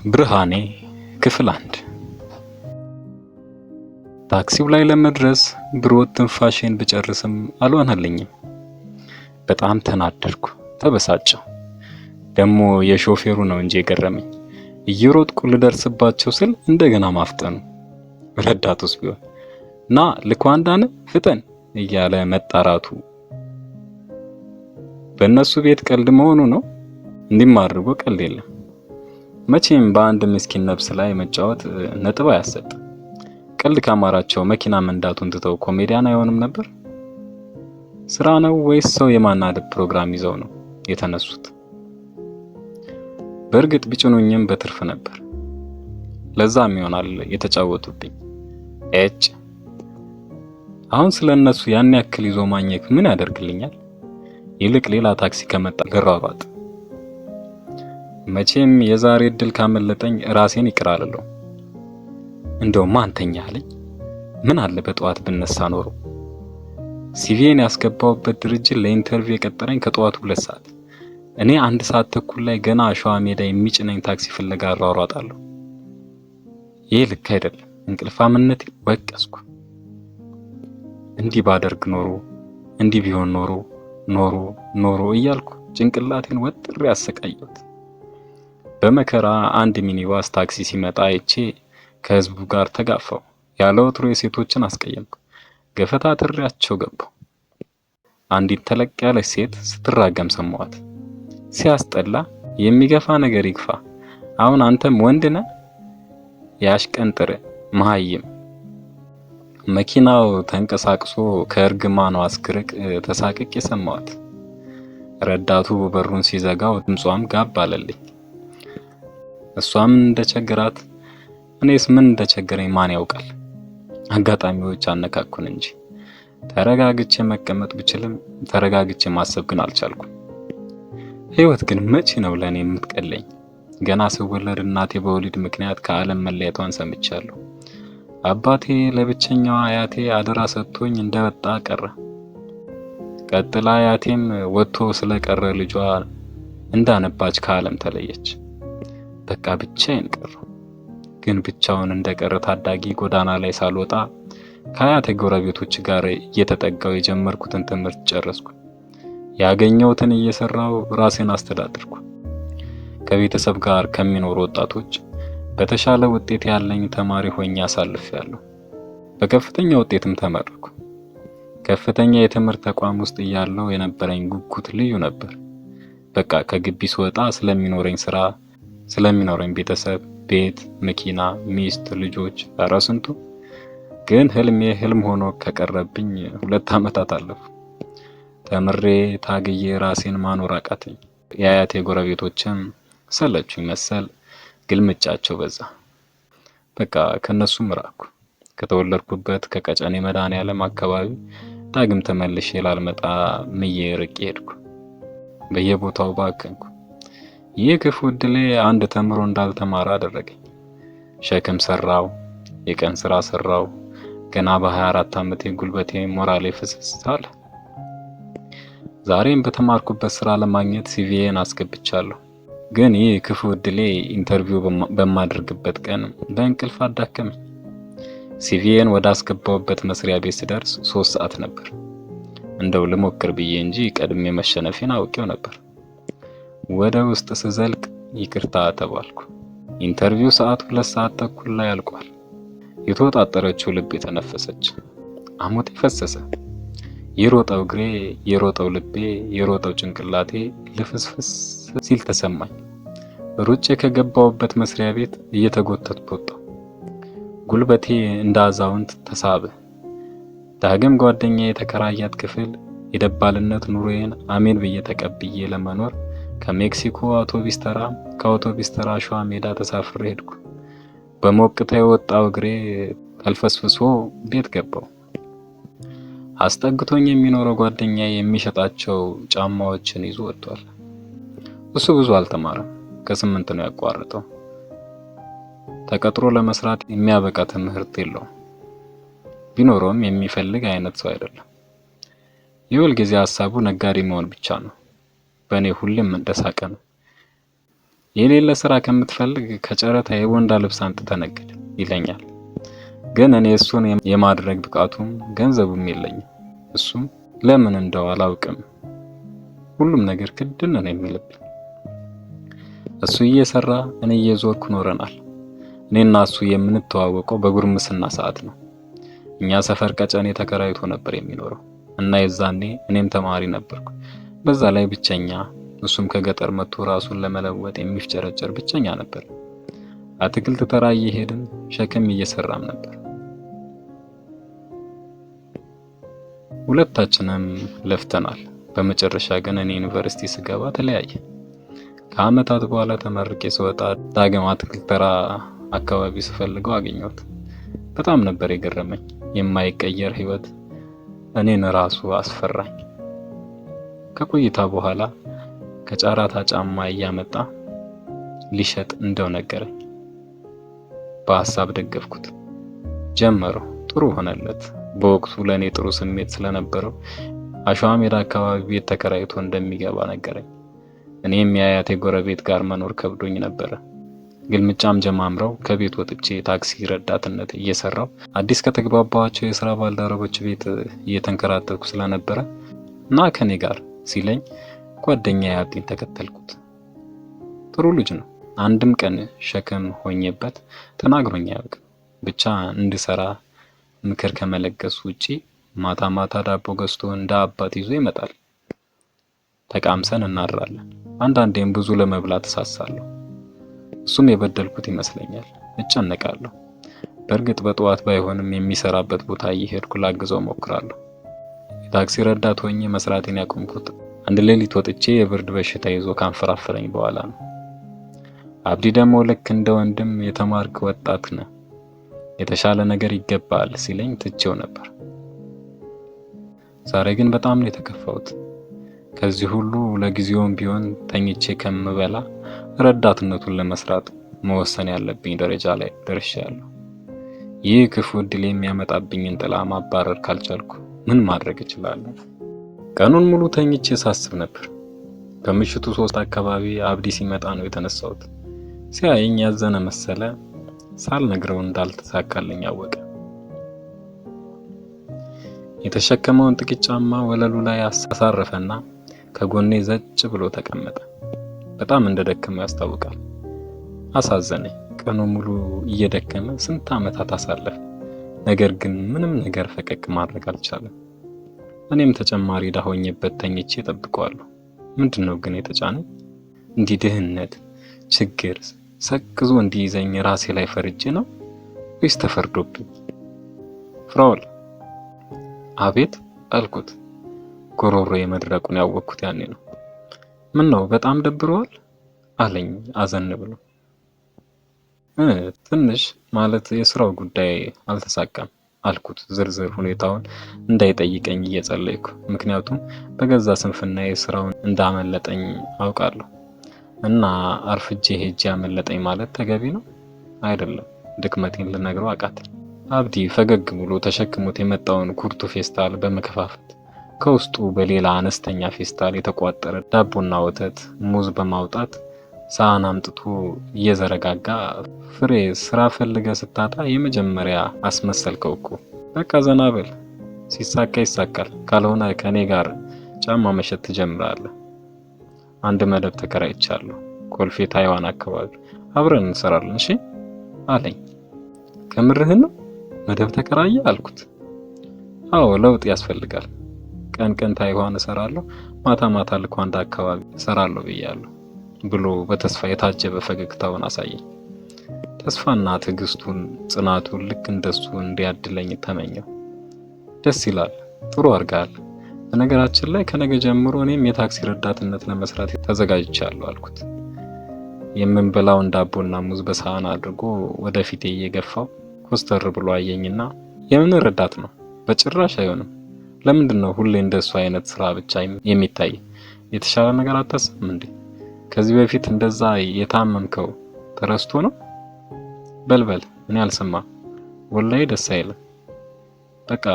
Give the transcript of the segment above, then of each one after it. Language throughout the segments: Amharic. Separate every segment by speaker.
Speaker 1: ብርሃኔ ክፍል 1 ታክሲው ላይ ለመድረስ ብሮት ትንፋሽን ብጨርስም አልሆነልኝም። በጣም ተናደድኩ፣ ተበሳጨሁ። ደግሞ የሾፌሩ ነው እንጂ የገረመኝ እየሮጥኩ ልደርስባቸው ስል እንደገና ማፍጠኑ። ረዳቱስ ቢሆን ና ልኳንዳነ ፍጠን እያለ መጣራቱ። በእነሱ ቤት ቀልድ መሆኑ ነው። እንዲህ አድርጎ ቀልድ የለም። መቼም በአንድ ምስኪን ነፍስ ላይ መጫወት ነጥብ አያሰጥ። ቀልድ ካማራቸው መኪና መንዳቱን ትተው ኮሜዲያን አይሆንም ነበር? ስራ ነው ወይስ ሰው የማናደድ ፕሮግራም ይዘው ነው የተነሱት? በእርግጥ ቢጭኑኝም በትርፍ ነበር። ለዛም ይሆናል የተጫወቱብኝ። እጭ አሁን ስለነሱ ያን ያክል ይዞ ማኘክ ምን ያደርግልኛል? ይልቅ ሌላ ታክሲ ከመጣ ገራባጥ። መቼም የዛሬ እድል ካመለጠኝ ራሴን ይቅራለሁ። እንደው ማንተኛ አለኝ። ምን አለ በጠዋት ብነሳ ኖሮ። ሲቪን ያስገባውበት ድርጅት ለኢንተርቪው የቀጠረኝ ከጠዋቱ 2 ሰዓት። እኔ 1 ሰዓት ተኩል ላይ ገና አሸዋ ሜዳ የሚጭነኝ ታክሲ ፍለጋ አሯሯጣለሁ። ይሄ ልክ አይደለም። እንቅልፋምነቴ ወቀስኩ። እንዲህ ባደርግ ኖሮ፣ እንዲህ ቢሆን ኖሮ እያልኩ ጭንቅላቴን ወጥሬ ያሰቃየሁት። በመከራ አንድ ሚኒባስ ታክሲ ሲመጣ አይቼ ከህዝቡ ጋር ተጋፋው። ያለ ወትሮ የሴቶችን አስቀየምኩ። ገፈታትሬያቸው ገባሁ። አንዲት ተለቅ ያለች ሴት ስትራገም ሰማዋት። ሲያስጠላ! የሚገፋ ነገር ይግፋ። አሁን አንተም ወንድ ነህ? ያሽቀንጥር መሃይም። መኪናው ተንቀሳቅሶ ከእርግማኗ አስክርቅ ተሳቅቄ ሰማዋት። ረዳቱ በሩን ሲዘጋው ድምጿም ጋብ አለልኝ። እሷም እንደቸገራት እኔስ ምን እንደቸገረኝ ማን ያውቃል? አጋጣሚዎች አነካኩን እንጂ ተረጋግቼ መቀመጥ ብችልም ተረጋግቼ ማሰብ ግን አልቻልኩም። ህይወት ግን መቼ ነው ለኔ የምትቀለኝ? ገና ስወለድ እናቴ በወሊድ ምክንያት ከዓለም መለየቷን ሰምቻለሁ። አባቴ ለብቸኛዋ አያቴ አደራ ሰጥቶኝ እንደወጣ ቀረ። ቀጥላ አያቴም ወጥቶ ስለቀረ ልጇ እንዳነባች ከዓለም ተለየች። በቃ ብቻዬን ቀረሁ። ግን ብቻውን እንደቀረ ታዳጊ ጎዳና ላይ ሳልወጣ ከአያቴ ጎረቤቶች ጋር እየተጠጋው የጀመርኩትን ትምህርት ጨረስኩ። ያገኘሁትን እየሰራው ራሴን አስተዳድርኩ። ከቤተሰብ ጋር ከሚኖሩ ወጣቶች በተሻለ ውጤት ያለኝ ተማሪ ሆኜ አሳልፌያለሁ። በከፍተኛ ውጤትም ተመረኩ። ከፍተኛ የትምህርት ተቋም ውስጥ እያለሁ የነበረኝ ጉጉት ልዩ ነበር። በቃ ከግቢ ስወጣ ስለሚኖረኝ ስራ፣ ስለሚኖረኝ ቤተሰብ፣ ቤት፣ መኪና፣ ሚስት፣ ልጆች፣ ኧረ ስንቱ። ግን ህልሜ ህልም ሆኖ ከቀረብኝ 2 ዓመታት አለፉ። ተምሬ ታግዬ ራሴን ማኖር አቃተኝ። የአያቴ ጎረቤቶችም ሰለቹኝ መሰል፣ ግልምጫቸው በዛ። በቃ ከነሱም ራኩ። ከተወለድኩበት ከቀጨኔ መድኃኔዓለም አካባቢ ዳግም ተመልሼ ላልመጣ ምዬ ርቄ ሄድኩ። በየቦታው ባከንኩ። ይህ ክፉ ዕድሌ አንድ ተምሮ እንዳልተማረ አደረገኝ። ሸክም ሰራው፣ የቀን ስራ ሰራው። ገና በ24 ዓመቴ ጉልበቴ ሞራሌ ፍስስ አለ። ዛሬም በተማርኩበት ስራ ለማግኘት ሲቪዬን አስገብቻለሁ። ግን ይህ ክፉ ዕድሌ ኢንተርቪው በማድረግበት ቀን በእንቅልፍ አዳከመኝ። ሲቪዬን ወደ አስገባውበት መስሪያ ቤት ስደርስ 3 ሰዓት ነበር። እንደው ልሞክር ብዬ እንጂ ቀድሜ መሸነፌን አውቄው ነበር። ወደ ውስጥ ስዘልቅ ይቅርታ ተባልኩ። ኢንተርቪው ሰዓቱ 2 ሰዓት ተኩል ላይ አልቋል። የተወጣጠረችው ልብ የተነፈሰች፣ አሞቴ ፈሰሰ። የሮጠው እግሬ፣ የሮጠው ልቤ፣ የሮጠው ጭንቅላቴ ልፍስፍስ ሲል ተሰማኝ። ሩጬ ከገባውበት መስሪያ ቤት እየተጎተትኩ ወጣሁ። ጉልበቴ እንደ አዛውንት ተሳበ። ዳግም ጓደኛዬ የተከራያት ክፍል የደባልነት ኑሮዬን አሜን ብዬ ተቀብዬ ለመኖር ከሜክሲኮ አውቶቢስ ተራ፣ ከአውቶቢስ ተራ አሸዋ ሜዳ ተሳፍሬ ሄድኩ። በሞቅታ የወጣው እግሬ ተልፈስፍሶ ቤት ገባው። አስጠግቶኝ የሚኖረው ጓደኛዬ የሚሸጣቸው ጫማዎችን ይዞ ወጥቷል። እሱ ብዙ አልተማረም፣ ከ8 ነው ያቋረጠው። ተቀጥሮ ለመስራት የሚያበቃ ትምህርት የለውም። ቢኖረውም የሚፈልግ አይነት ሰው አይደለም። የሁል ጊዜ ሐሳቡ ነጋዴ መሆን ብቻ ነው። በእኔ ሁሌም እንደሳቀ ነው። የሌለ ስራ ከምትፈልግ ከጨረታ የቦንዳ ልብስ አንጥተህ ነግድ ይለኛል። ግን እኔ እሱን የማድረግ ብቃቱም ገንዘቡም የለኝም። እሱም ለምን እንደው አላውቅም፣ ሁሉም ነገር ክድን ነው የሚልብኝ። እሱ እየሰራ እኔ እየዞርኩ ኖረናል። እኔና እሱ የምንተዋወቀው በጉርምስና ሰዓት ነው። እኛ ሰፈር ቀጨኔ ተከራይቶ ነበር የሚኖረው እና የዛኔ እኔም ተማሪ ነበርኩ። በዛ ላይ ብቸኛ፣ እሱም ከገጠር መጥቶ ራሱን ለመለወጥ የሚፍጨረጨር ብቸኛ ነበር። አትክልት ተራ እየሄድን ሸክም እየሰራም ነበር። ሁለታችንም ለፍተናል። በመጨረሻ ግን እኔ ዩኒቨርሲቲ ስገባ ተለያየ። ከአመታት በኋላ ተመርቄ ስወጣ ዳግም አትክልት ተራ አካባቢ ስፈልገው አገኘሁት። በጣም ነበር የገረመኝ። የማይቀየር ህይወት እኔን ራሱ አስፈራኝ። ከቆይታ በኋላ ከጫራታ ጫማ እያመጣ ሊሸጥ እንደው ነገረኝ። በሐሳብ ደገፍኩት። ጀመረው። ጥሩ ሆነለት። በወቅቱ ለኔ ጥሩ ስሜት ስለነበረው አሸዋ ሜዳ አካባቢ ቤት ተከራይቶ እንደሚገባ ነገረኝ። እኔም የአያቴ ጎረቤት ጋር መኖር ከብዶኝ ነበር። ግልምጫም ጀማምረው ከቤት ወጥቼ ታክሲ ረዳትነት እየሰራው አዲስ ከተግባባቸው የሥራ ባልደረቦች ቤት እየተንከራተትኩ ስለነበረ እና ከኔ ጋር ሲለኝ ጓደኛዬ አብዲን ተከተልኩት። ጥሩ ልጅ ነው። አንድም ቀን ሸክም ሆኜበት ተናግሮኝ አያውቅም። ብቻ እንድሰራ ምክር ከመለገስ ውጪ ማታ ማታ ዳቦ ገዝቶ እንደ አባት ይዞ ይመጣል። ተቃምሰን እናድራለን። አንዳንዴም ብዙ ለመብላት እሳሳለሁ። እሱም የበደልኩት ይመስለኛል። እጨነቃለሁ። በእርግጥ በጠዋት ባይሆንም የሚሰራበት ቦታ እየሄድኩ ላግዘው ሞክራለሁ። የታክሲ ረዳት ሆኜ መስራቴን ያቆምኩት አንድ ሌሊት ወጥቼ የብርድ በሽታ ይዞ ካንፈራፈረኝ በኋላ ነው። አብዲ ደግሞ ልክ እንደ ወንድም የተማርክ ወጣት ነህ፣ የተሻለ ነገር ይገባል ሲለኝ ትቼው ነበር። ዛሬ ግን በጣም ነው የተከፋሁት። ከዚህ ሁሉ ለጊዜውም ቢሆን ተኝቼ ከምበላ ረዳትነቱን ለመስራት መወሰን ያለብኝ ደረጃ ላይ ደርሻለሁ። ይህ ክፉ ዕድል የሚያመጣብኝን ጥላ ማባረር ካልቻልኩ ምን ማድረግ እችላለሁ? ቀኑን ሙሉ ተኝቼ ሳስብ ነበር። ከምሽቱ 3 አካባቢ አብዲ ሲመጣ ነው የተነሳሁት። ሲያየኝ ያዘነ መሰለ። ሳልነግረው እንዳልተሳካልኝ አወቀ። የተሸከመውን ጥቂት ጫማ ወለሉ ላይ አሳረፈና ከጎኔ ዘጭ ብሎ ተቀመጠ። በጣም እንደደከመው ያስታውቃል። አሳዘነኝ። ቀኑ ሙሉ እየደከመ ስንት ዓመታት አሳለፈ። ነገር ግን ምንም ነገር ፈቀቅ ማድረግ አልቻለም። እኔም ተጨማሪ ዕዳ ሆኜበት ተኝቼ እጠብቀዋለሁ። ምንድነው ግን የተጫነኝ? እንዲህ ድህነት፣ ችግር ሰቅዞ እንዲይዘኝ ራሴ ላይ ፈርጄ ነው ወይስ ተፈርዶብኝ? ፍራውል። አቤት አልኩት። ጎሮሮ የመድረቁን ያወቅኩት ያኔ ነው። ምን ነው በጣም ደብረዋል አለኝ አዘን ብሎ። ትንሽ ማለት የስራው ጉዳይ አልተሳካም አልኩት፣ ዝርዝር ሁኔታውን እንዳይጠይቀኝ እየጸለይኩ። ምክንያቱም በገዛ ስንፍና የስራውን እንዳመለጠኝ አውቃለሁ እና አርፍጄ ሄጄ ያመለጠኝ ማለት ተገቢ ነው አይደለም። ድክመቴን ልነግረው አቃተኝ። አብዲ ፈገግ ብሎ ተሸክሞት የመጣውን ኩርቱ ፌስታል በመከፋፈት ከውስጡ በሌላ አነስተኛ ፌስታል የተቋጠረ ዳቦና ወተት፣ ሙዝ በማውጣት ሳህን አምጥቶ እየዘረጋጋ፣ ፍሬ ስራ ፈልገ ስታጣ የመጀመሪያ አስመሰልከው እኮ። በቃ ዘና በል፣ ሲሳካ ይሳካል፣ ካልሆነ ከኔ ጋር ጫማ መሸጥ ትጀምራለህ። አንድ መደብ ተከራይቻለሁ ኮልፌ ታይዋን አካባቢ፣ አብረን እንሰራለን እሺ አለኝ። ከምርህን ነው? መደብ ተከራየ አልኩት። አዎ ለውጥ ያስፈልጋል። ቀን ቀን ታይዋን እሰራለሁ፣ ማታ ማታ ልኳንዳ አካባቢ እሰራለሁ ብያለሁ ብሎ በተስፋ የታጀበ ፈገግታውን አሳየኝ። ተስፋና ትዕግስቱን፣ ጽናቱን ልክ እንደሱ እንዲያድለኝ ተመኘው። ደስ ይላል። ጥሩ አድርጋል። በነገራችን ላይ ከነገ ጀምሮ እኔም የታክሲ ረዳትነት ለመስራት ተዘጋጅቻለሁ አልኩት። የምንበላውን ዳቦና ሙዝ በሳህን አድርጎ ወደፊቴ እየገፋው ኮስተር ብሎ አየኝና የምን ረዳት ነው? በጭራሽ አይሆንም። ለምንድነው ሁሌ እንደሱ አይነት ስራ ብቻ የሚታይ? የተሻለ ነገር አታስብም እንዴ? ከዚህ በፊት እንደዛ የታመምከው ተረስቶ ነው? በልበል፣ እኔ አልሰማም። ወላሂ ደስ አይልም። በቃ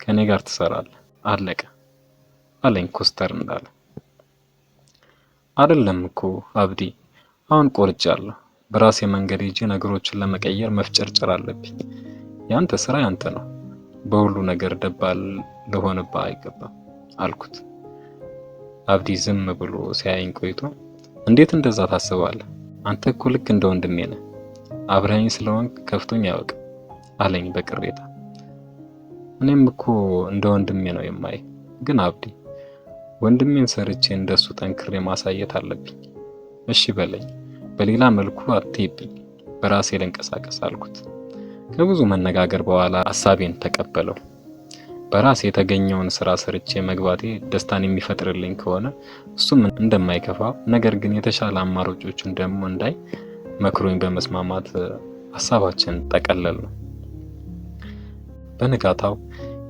Speaker 1: ከኔ ጋር ትሰራለህ፣ አለቀ አለኝ ኮስተር እንዳለ። አይደለም እኮ አብዲ፣ አሁን ቆርጫለሁ። በራሴ መንገድ ሄጄ ነገሮችን ለመቀየር መፍጨርጨር አለብኝ። ያንተ ስራ ያንተ ነው። በሁሉ ነገር ደባል ልሆንብህ አይገባም አልኩት። አብዲ ዝም ብሎ ሲያየኝ ቆይቶ እንዴት እንደዛ ታስባለህ? አንተ እኮ ልክ እንደ ወንድሜ ነህ። አብረኸኝ ስለሆንክ ከፍቶኝ አያውቅም አለኝ በቅሬታ። እኔም እኮ እንደ ወንድሜ ነው የማይ። ግን አብዲ ወንድሜን ሰርቼ እንደሱ ጠንክሬ ማሳየት አለብኝ። እሺ በለኝ፣ በሌላ መልኩ አትይብኝ፣ በራሴ ልንቀሳቀስ አልኩት። ከብዙ መነጋገር በኋላ ሐሳቤን ተቀበለው። በራሴ የተገኘውን ስራ ሰርቼ መግባቴ ደስታን የሚፈጥርልኝ ከሆነ እሱም እንደማይከፋው፣ ነገር ግን የተሻለ አማራጮችን ደግሞ እንዳይ መክሮኝ በመስማማት ሐሳባችን ጠቀለል ነው። በንጋታው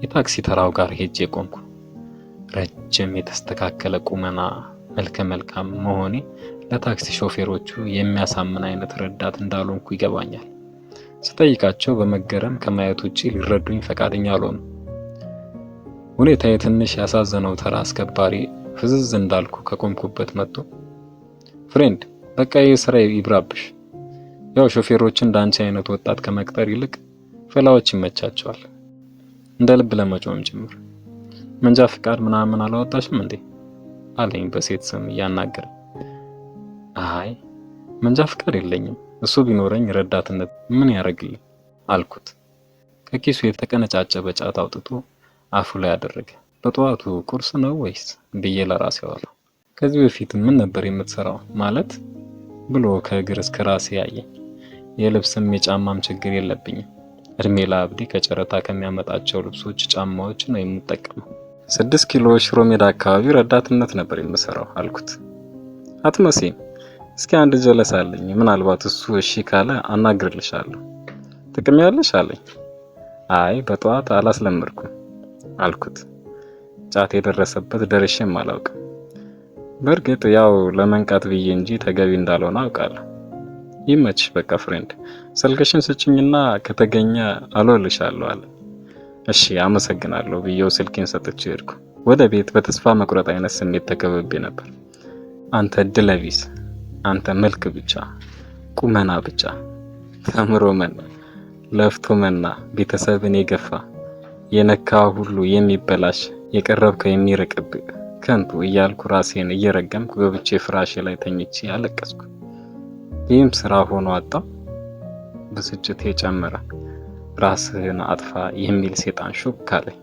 Speaker 1: የታክሲ ተራው ጋር ሄጄ ቆምኩ። ረጅም የተስተካከለ ቁመና መልከ መልካም መሆኔ ለታክሲ ሾፌሮቹ የሚያሳምን አይነት ረዳት እንዳልሆንኩ ይገባኛል። ስጠይቃቸው በመገረም ከማየት ውጪ ሊረዱኝ ፈቃደኛ አልሆኑ። ሁኔታዬ ትንሽ ያሳዘነው ተራ አስከባሪ ፍዝዝ እንዳልኩ ከቆምኩበት መጥቶ ፍሬንድ በቃ ይህ ስራ ይብራብሽ፣ ያው ሾፌሮች እንዳንቺ አይነት ወጣት ከመቅጠር ይልቅ ፈላዎች ይመቻቸዋል፣ እንደ ልብ ለመጮም ጭምር። መንጃ ፍቃድ ምናምን አላወጣሽም እንዴ አለኝ በሴት ስም እያናገረ። አይ መንጃ ፍቃድ የለኝም፣ እሱ ቢኖረኝ ረዳትነት ምን ያደርግልኝ አልኩት። ከኪሱ የተቀነጫጨበ ጫት አውጥቶ አፉ ላይ አደረገ። በጠዋቱ ቁርስ ነው ወይስ ብዬ ለራሴ አወራሁ። ከዚህ በፊት ምን ነበር የምትሰራው ማለት ብሎ ከእግር እስከ ራሴ ያየኝ። የልብስም የጫማም ችግር የለብኝም። እድሜ ለአብዲ ከጨረታ ከሚያመጣቸው ልብሶች፣ ጫማዎች ነው የምጠቀመው። 6 ኪሎ ሽሮ ሜዳ አካባቢ ረዳትነት ነበር የምሰራው አልኩት። አትመሲም፣ እስኪ አንድ ጀለስ አለኝ፣ ምናልባት እሱ እሺ ካለ አናግርልሻለሁ። ጥቅም ያለሽ አለኝ። አይ በጠዋት አላስለመድኩም አልኩት። ጫት የደረሰበት ደርሼም አላውቅም። በእርግጥ ያው ለመንቃት ብዬ እንጂ ተገቢ እንዳልሆነ አውቃለሁ። ይመችሽ በቃ ፍሬንድ፣ ስልክሽን ስጭኝና ከተገኘ አልወልሻለሁ አለ። እሺ አመሰግናለሁ ብዬው ስልኬን ሰጥቼ ሄድኩ። ወደ ቤት በተስፋ መቁረጥ አይነት ስሜት ተከብቤ ነበር። አንተ እድለቢስ፣ አንተ መልክ ብቻ፣ ቁመና ብቻ፣ ተምሮ መና፣ ለፍቶ መና፣ ቤተሰብን የገፋ የነካ ሁሉ የሚበላሽ፣ የቀረብከው የሚርቅብህ ከንቱ እያልኩ ራሴን እየረገምኩ ገብቼ ፍራሼ ላይ ተኝቼ አለቀስኩ። ይህም ስራ ሆኖ አጣ። ብስጭቴ ጨመረ። ራስህን አጥፋ የሚል ሴጣን ሹክ አለኝ።